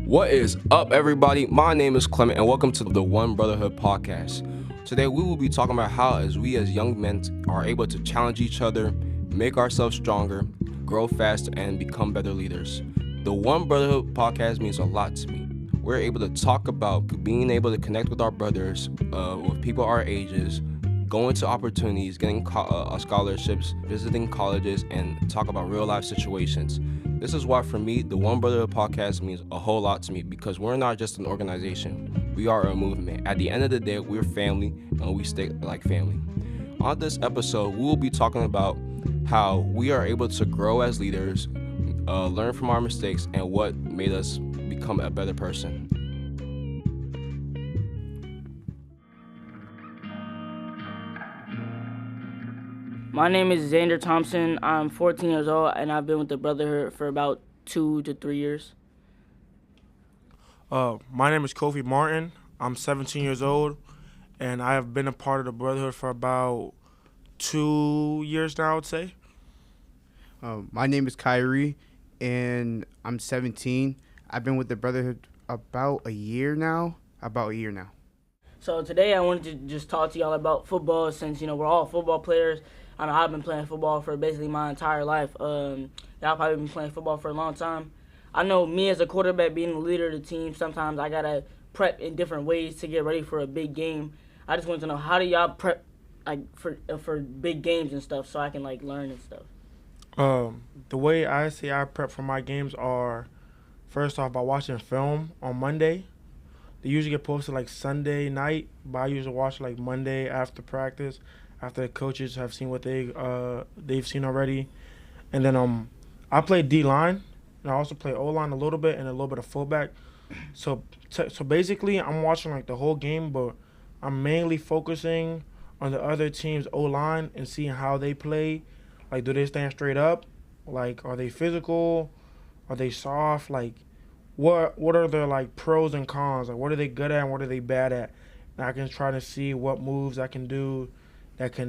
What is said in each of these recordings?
What is up, everybody? My name is Clement, and welcome to the 1Brotherhood podcast. Today, we will be talking about how, as we as young men are able to challenge each other, make ourselves stronger, grow faster, and become better leaders. The 1Brotherhood podcast means a lot to me. We're able to talk about being able to connect with our brothers, with people our ages, going to opportunities, getting scholarships, visiting colleges, and talk about real life situations. This is why, for me, the 1Brotherhood podcast means a whole lot to me because we're not just an organization. We are a movement. At the end of the day, we're family and we stay like family. On this episode, we will be talking about how we are able to grow as leaders, learn from our mistakes, and what made us become a better person. My name is Xander Thompson. I'm 14 years old, and I've been with the Brotherhood for about 2 to 3 years. My name is Kofi Martin. I'm 17 years old, and I have been a part of the Brotherhood for about 2 years now, I would say. My name is Kyrie, and I'm 17. I've been with the Brotherhood about a year now. So today I wanted to just talk to y'all about football since, we're all football players. I know I've been playing football for basically my entire life. Y'all probably been playing football for a long time. I know me as a quarterback, being the leader of the team, sometimes I got to prep in different ways to get ready for a big game. I just wanted to know, how do y'all prep for big games and stuff so I can learn and stuff? The way I say I prep for my games are, first off, by watching film on Monday. They usually get posted Sunday night, but I usually watch Monday after practice, after the coaches have seen what they've seen already. And then I play D-line, and I also play O-line a little bit and a little bit of fullback. So basically I'm watching the whole game, but I'm mainly focusing on the other team's O-line and seeing how they play. Do they stand straight up? Are they physical? Are they soft? What are their pros and cons? What are they good at and what are they bad at? And I can try to see what moves I can do that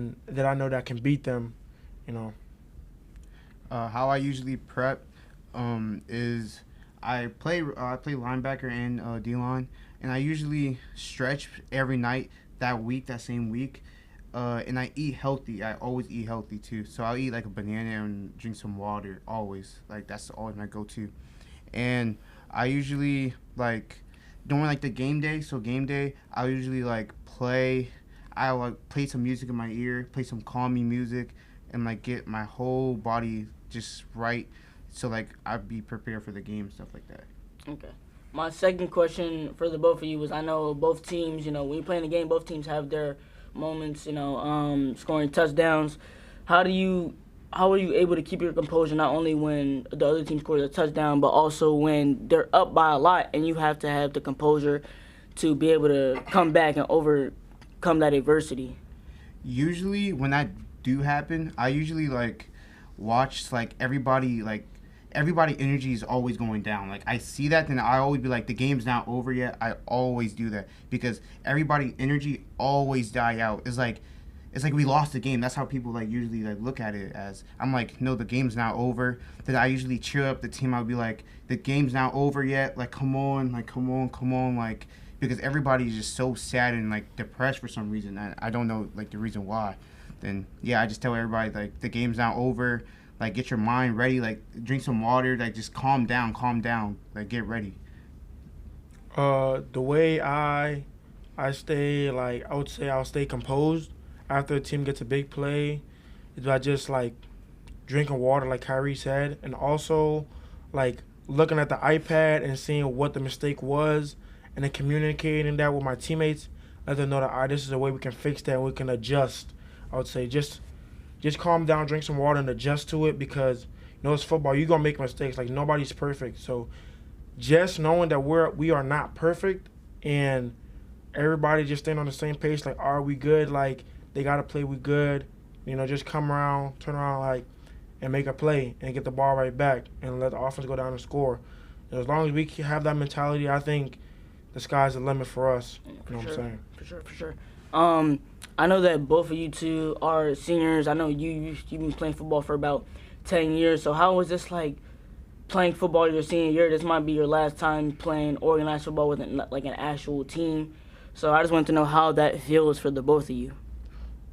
I know that can beat them, How I usually prep is I play linebacker and D-line, and I usually stretch every night that same week. And I eat healthy. I always eat healthy too. So I'll eat a banana and drink some water always. That's always my go-to. And I usually during the game day. So game day, I usually play. I play some music in my ear, play some calming music, and get my whole body just right. So I'd be prepared for the game, stuff like that. Okay. My second question for the both of you was, I know both teams, when you play in a game, both teams have their moments, scoring touchdowns. How are you able to keep your composure not only when the other team scores a touchdown, but also when they're up by a lot and you have to have the composure to be able to come back and overcome that adversity? Usually when that do happen, I usually watch everybody energy is always going down. I see that, then I always be the game's not over yet. I always do that because everybody energy always die out. It's like we lost the game. That's how people usually look at it as. I'm no, the game's not over. Then I usually cheer up the team. I'll be the game's not over yet. Come on, come on, because everybody's just so sad and depressed for some reason. I don't know the reason why. Then yeah, I just tell everybody the game's not over. Get your mind ready. Drink some water. Just calm down. Get ready. The way I stay, I would say I'll stay composed after a team gets a big play is by just drinking water, like Kyrie said, and also looking at the iPad and seeing what the mistake was, and then communicating that with my teammates. Let them know that, all right, this is a way we can fix that and we can adjust. I would say just calm down, drink some water, and adjust to it because it's football. You're gonna make mistakes. Nobody's perfect. So just knowing that we are not perfect and everybody just staying on the same page. Are we good? They gotta play. We good. Just come around, turn around, and make a play and get the ball right back and let the offense go down and score. And as long as we have that mentality, I think the sky's the limit for us. What I'm saying? For sure. I know that both of you two are seniors. I know you've been playing football for about 10 years. So how was this playing football your senior year, this might be your last time playing organized football with like an actual team. So I just wanted to know how that feels for the both of you.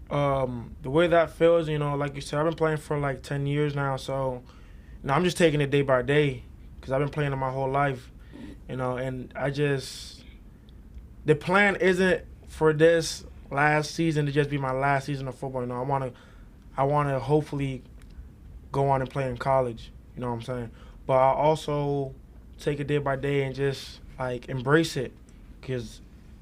The way that feels, like you said, I've been playing for like 10 years now, so I'm just taking it day by day because I've been playing it my whole life, and the plan isn't for this last season to just be my last season of football. I want to hopefully go on and play in college. You know what I'm saying? But I also take it day by day and just like embrace it, because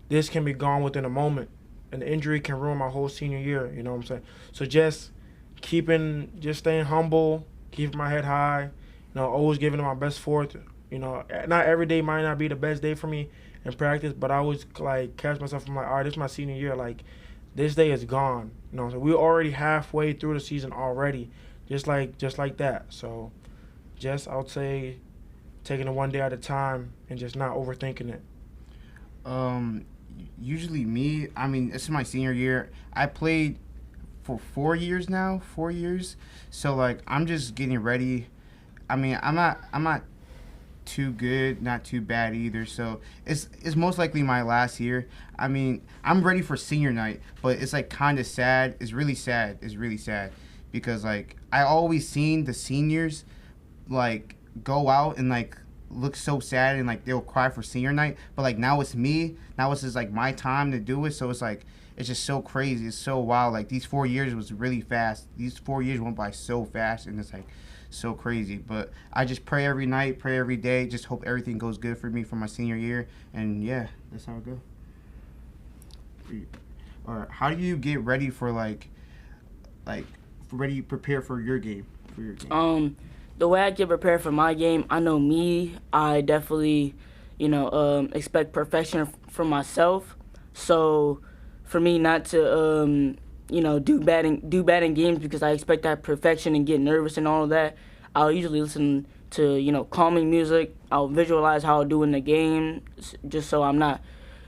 this can be gone within a moment. An injury can ruin my whole senior year. You know what I'm saying? So just staying humble, keeping my head high. Always giving it my best forth. Not every day might not be the best day for me in practice, but I always like catch myself. I'm like, all right, this is my senior year. Like, this day is gone. So we're already halfway through the season already, just like that. So, I would say, taking it one day at a time and just not overthinking it. Usually me, I mean, this is my senior year. I played for 4 years now, 4 years. So like, I'm just getting ready. I mean, I'm not too good, not too bad either. So it's most likely my last year. I mean, I'm ready for senior night, but it's like kind of sad. It's really sad. It's really sad because like I always seen the seniors like go out and like look so sad and like they'll cry for senior night, but like now it's me. Now it's just like my time to do it. So it's like it's just so crazy. It's so wild. Like these 4 years was really fast. These 4 years went by so fast, and it's like so crazy. But I just pray every night, pray every day. Just hope everything goes good for me for my senior year. And yeah, that's how it goes. Or how do you get ready for prepare for your game? The way I get prepared for my game, I know me. I definitely, expect perfection from myself. So, for me not to, do bad in games because I expect that perfection and get nervous and all of that, I'll usually listen to, calming music. I'll visualize how I'll do in the game, just so I'm not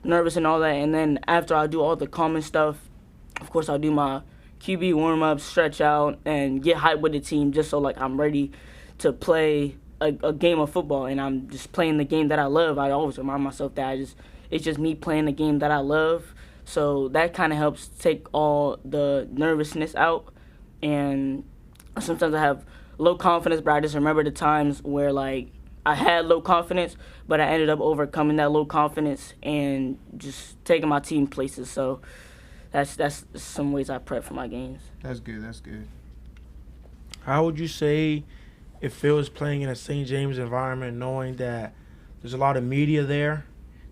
nervous and all that. And then after I do all the calming stuff, of course I'll do my QB warm-up, stretch out, and get hyped with the team, just so like I'm ready to play a game of football, and I'm just playing the game that I love. I always remind myself that it's just me playing the game that I love. So that kind of helps take all the nervousness out. And sometimes I have low confidence, but I just remember the times where like I had low confidence, but I ended up overcoming that low confidence and just taking my team places. So that's some ways I prep for my games. That's good. That's good. How would you say it feels playing in a St. James environment, knowing that there's a lot of media there?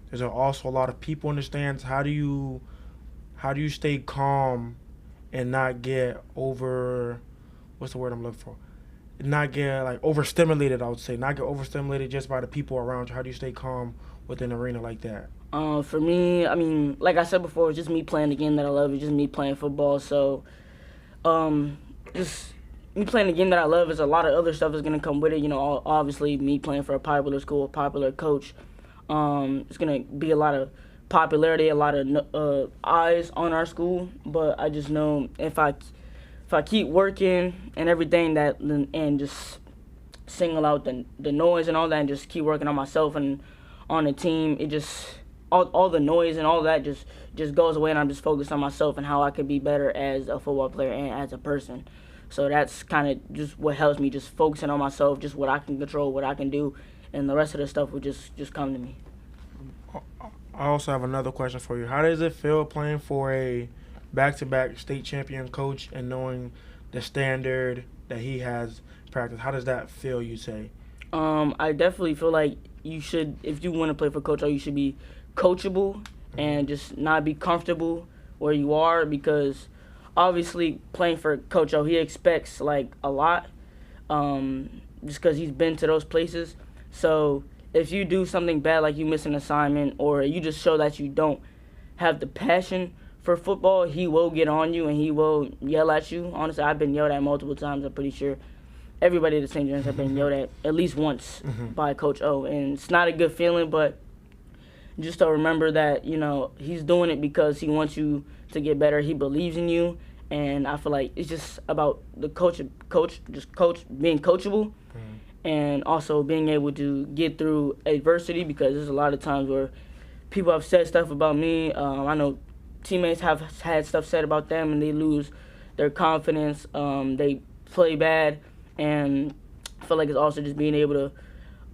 There's also a lot of people in the stands. How do you stay calm and not get what's the word I'm looking for? Not get like overstimulated, I would say. Not get overstimulated just by the people around you. How do you stay calm within an arena like that? For me, I mean, like I said before, it's just me playing the game that I love. It's just me playing football. So, just me playing the game that I love is a lot of other stuff is going to come with it. Obviously, me playing for a popular school, a popular coach. It's going to be a lot of popularity, a lot of eyes on our school. But I just know if I keep working and everything and just single out the noise and all that and just keep working on myself and on the team, it just all the noise and all that just goes away, and I'm just focused on myself and how I could be better as a football player and as a person. So that's kind of just what helps me, just focusing on myself, just what I can control, what I can do, and the rest of the stuff will just come to me. I also have another question for you. How does it feel playing for a back-to-back state champion coach and knowing the standard that he has practiced? How does that feel, you say? I definitely feel like you should, if you want to play for Coach O, you should be coachable and just not be comfortable where you are, because obviously playing for Coach O, he expects like a lot, just because he's been to those places. So if you do something bad, like you miss an assignment or you just show that you don't have the passion for football, he will get on you and he will yell at you. Honestly, I've been yelled at multiple times. I'm pretty sure everybody at the St. James have been yelled at least once by Coach O, and it's not a good feeling, but just to remember that, he's doing it because he wants you to get better. He believes in you, and I feel like it's just about the coach being coachable and also being able to get through adversity, because there's a lot of times where people have said stuff about me. I know teammates have had stuff said about them, and they lose their confidence. They play bad, and I feel like it's also just being able to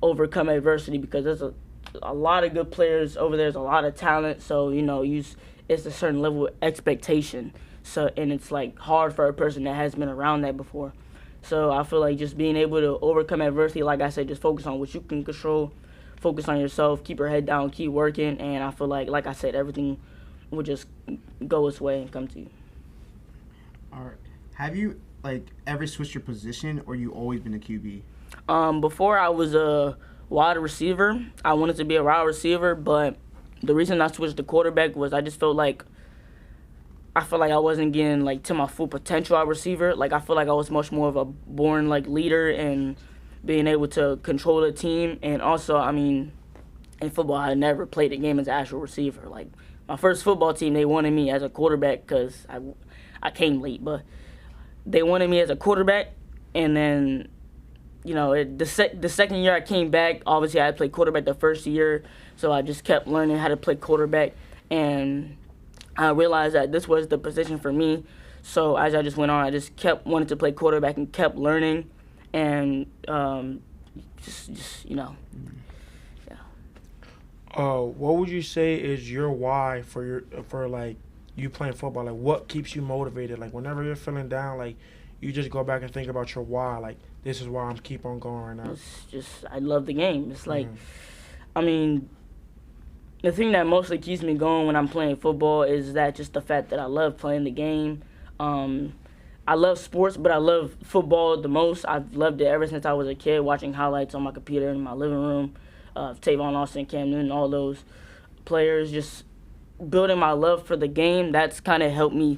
overcome adversity, because there's a lot of good players over there. There's a lot of talent, so it's a certain level of expectation. So, and it's like hard for a person that has been around that before. So I feel like just being able to overcome adversity, like I said, just focus on what you can control, focus on yourself, keep your head down, keep working, and I feel like I said, everything will just go its way and come to you. All right. Have you ever switched your position, or you always been a QB? Before I was a wide receiver. I wanted to be a wide receiver, but the reason I switched to quarterback was I just felt like I wasn't getting like to my full potential at receiver. Like I feel like I was much more of a born like leader and being able to control the team. And also, I mean, in football, I never played a game as an actual receiver. Like my first football team, they wanted me as a quarterback because I came late, but they wanted me as a quarterback. And then, the second year I came back, obviously I had to play quarterback the first year, so I just kept learning how to play quarterback. And I realized that this was the position for me. So as I just went on, I just kept wanting to play quarterback and kept learning, and yeah. What would you say is your why for you playing football? Like, what keeps you motivated? Like, whenever you're feeling down, like, you just go back and think about your why. Like, this is why I'm keep on going right now. It's just I love the game. It's like, I mean, the thing that mostly keeps me going when I'm playing football is that just the fact that I love playing the game. I love sports, but I love football the most. I've loved it ever since I was a kid, watching highlights on my computer in my living room. Tavon Austin, Cam Newton, all those players, just building my love for the game. That's kind of helped me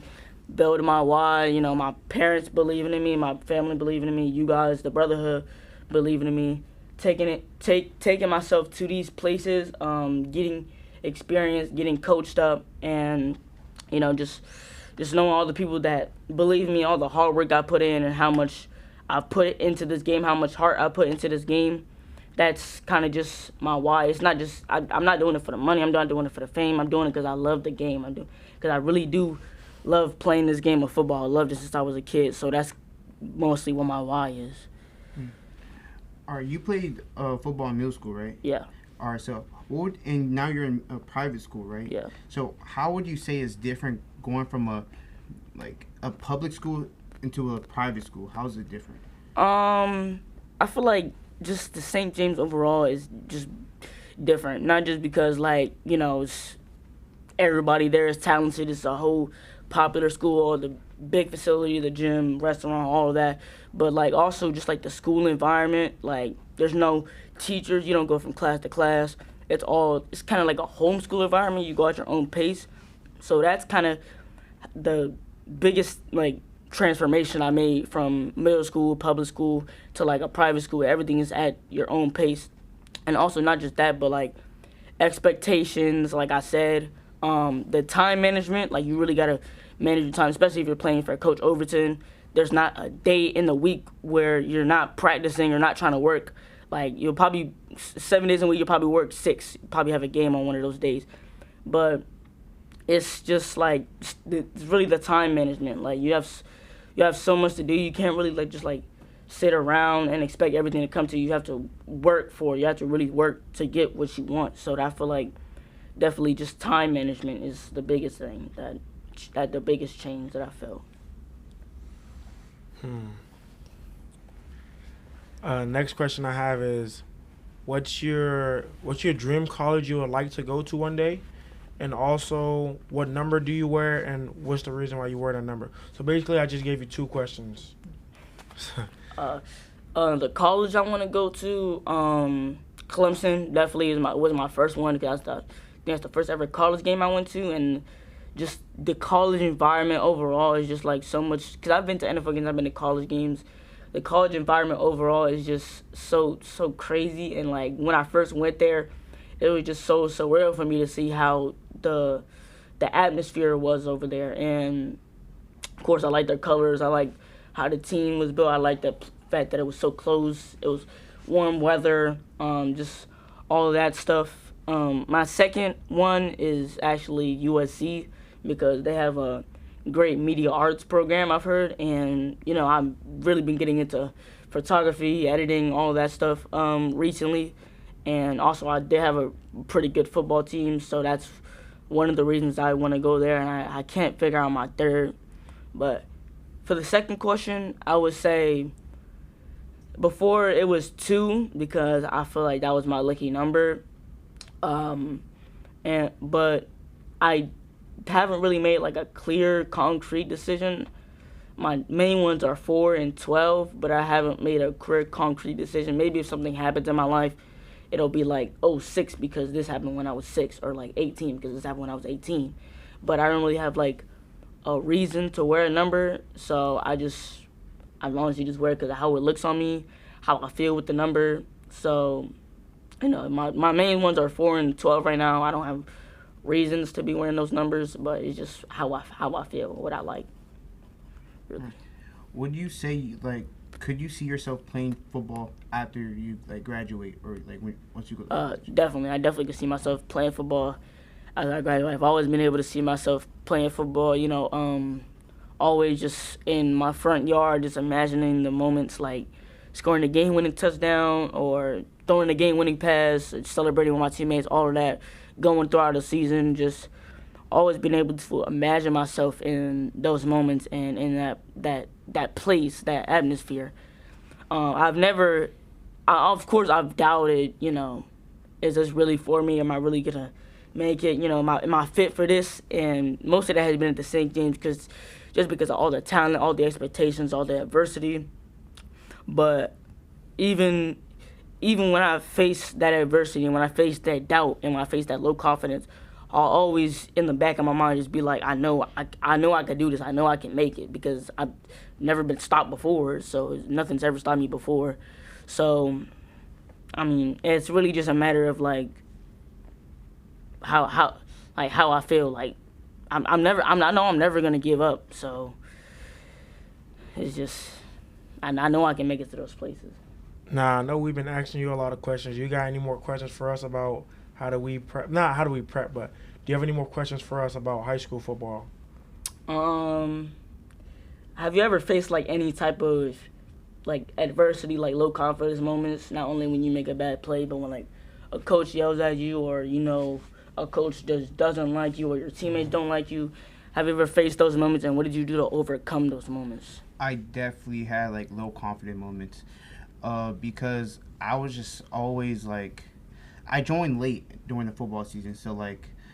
build my why. My parents believing in me, my family believing in me, you guys, the Brotherhood, believing in me. Taking myself to these places, getting experience, getting coached up, and just knowing all the people that believe in me, all the hard work I put in, and how much I put into this game, how much heart I put into this game. That's kind of just my why. It's not just I'm not doing it for the money. I'm not doing it for the fame. I'm doing it because I love the game. Because I really do love playing this game of football. I loved it since I was a kid. So that's mostly what my why is. All right, you played football in middle school, right? Yeah. All right, so and now you're in a private school, right? Yeah. So how would you say is different going from a public school into a private school? How is it different? I feel like just the St. James overall is just different. Not just because it's everybody there is talented. It's a whole popular school, the big facility, the gym, restaurant, all of that. But also just the school environment. There's no teachers. You don't go from class to class. It's kind of like a homeschool environment. You go at your own pace. So that's kind of the biggest transformation I made from middle school, public school to a private school. Everything is at your own pace. And also not just that, but expectations, like I said, the time management, you really got to manage your time, especially if you're playing for Coach Overton. There's not a day in the week where you're not practicing or not trying to work. You'll probably 7 days a week, you'll probably work 6. You'll probably have a game on one of those days. But it's just it's really the time management. You have so much to do. You can't really just sit around and expect everything to come to you. You have to work for it. You have to really work to get what you want. So I feel definitely just time management is the biggest thing, that the biggest change that I felt. Next question I have is, what's your dream college you would like to go to one day? And also, what number do you wear, and what's the reason why you wear that number? So basically, I just gave you 2 questions. The college I want to go to, Clemson definitely was my first one, because that's the first ever college game I went to, and just the college environment overall is just so much. Because I've been to NFL games, I've been to college games. The college environment overall is just so crazy, and when I first went there, it was just so surreal for me to see how the atmosphere was over there. And of course, I like their colors. I like how the team was built. I like the fact that it was so close. It was warm weather, just all of that stuff. My second one is actually USC because they have a great media arts program, I've heard, and I've really been getting into photography, editing, all of that stuff recently, and also they have a pretty good football team, so that's one of the reasons I want to go there, and I can't figure out my third. But for the second question, I would say before it was 2 because I feel like that was my lucky number, but I haven't really made like a clear, concrete decision. My main ones are 4 and 12, but I haven't made a clear, concrete decision. Maybe if something happens in my life, it'll be like, 6 because this happened when I was 6, or like 18 because this happened when I was 18. But I don't really have like a reason to wear a number, so I honestly just wear it because of how it looks on me, how I feel with the number. So, my main ones are 4 and 12 right now. I don't have reasons to be wearing those numbers, but it's just how I feel, what I like. Really. Would you say could you see yourself playing football after you graduate or once you go to college? Definitely. I definitely could see myself playing football as I graduate. I've always been able to see myself playing football, always just in my front yard, just imagining the moments like scoring a game-winning touchdown or throwing a game-winning pass, celebrating with my teammates, all of that, going throughout the season, just always been able to imagine myself in those moments and in that place, that atmosphere. Of course, I've doubted, is this really for me? Am I really gonna make it? Am I fit for this? And most of that has been at the St. James because of all the talent, all the expectations, all the adversity. But even when I face that adversity and when I face that doubt and when I face that low confidence, I'll always in the back of my mind just be like, I know I can do this. I know I can make it because I've never been stopped before. So nothing's ever stopped me before. So, it's really just a matter of how I feel. I know I'm never gonna give up. So it's just I know I can make it to those places. Nah, I know we've been asking you a lot of questions. You got any more questions for us about how do we prep? Not how do we prep, but do you have any more questions for us about high school football? Have you ever faced any type of adversity, low confidence moments? Not only when you make a bad play, but when a coach yells at you, or a coach just doesn't like you, or your teammates don't like you. Have you ever faced those moments, and what did you do to overcome those moments? I definitely had low confident moments, because I was just always I joined late during the football season, so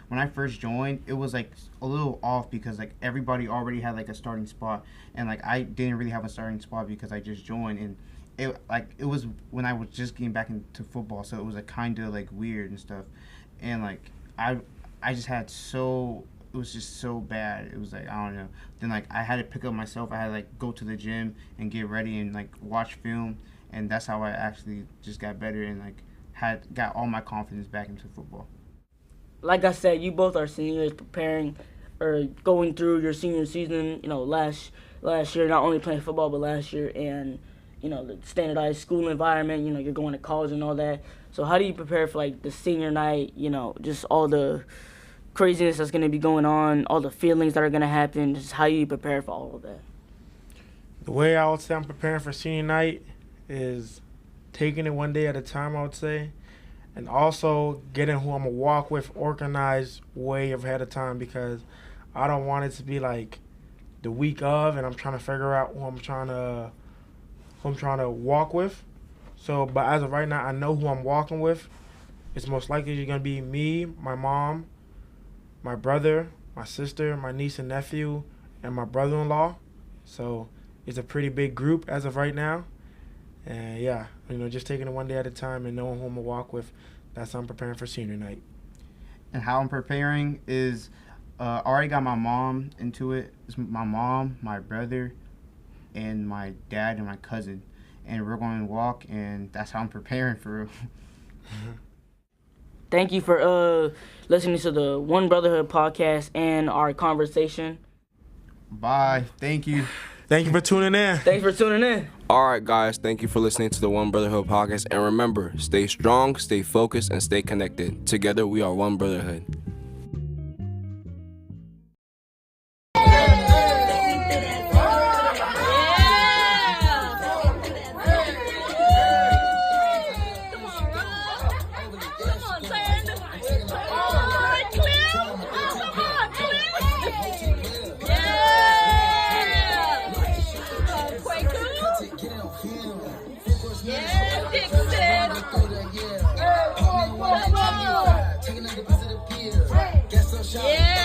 when I first joined, it was a little off because everybody already had a starting spot, and I didn't really have a starting spot because I just joined, and it was when I was just getting back into football, so it was kind of weird and stuff, and I just had it was just so bad. It was I don't know. Then I had to pick up myself. I had to go to the gym and get ready and watch film, and that's how I actually just got better and got all my confidence back into football. Like I said, you both are seniors preparing or going through your senior season. Last year, not only playing football, but last year, and the standardized school environment. You're going to college and all that. So how do you prepare for the senior night? Just all the craziness that's going to be going on, all the feelings that are going to happen. Just how you prepare for all of that. The way I would say I'm preparing for senior night is taking it one day at a time, I would say. And also getting who I'm going to walk with organized way ahead of time, because I don't want it to be the week of and I'm trying to figure out who I'm trying to walk with. So, but as of right now, I know who I'm walking with. It's most likely going to be me, my mom, my brother, my sister, my niece and nephew, and my brother-in-law. So it's a pretty big group as of right now. And yeah, just taking it one day at a time and knowing who I'm going to walk with. That's how I'm preparing for senior night. And how I'm preparing is I already got my mom into it. It's my mom, my brother, and my dad and my cousin. And we're going to walk, and that's how I'm preparing for it. Thank you for listening to the 1Brotherhood podcast and our conversation. Bye. Thank you. Thank you for tuning in. Thanks for tuning in. All right, guys, thank you for listening to the One Brotherhood podcast. And remember, stay strong, stay focused, and stay connected. Together, we are One Brotherhood. Yeah.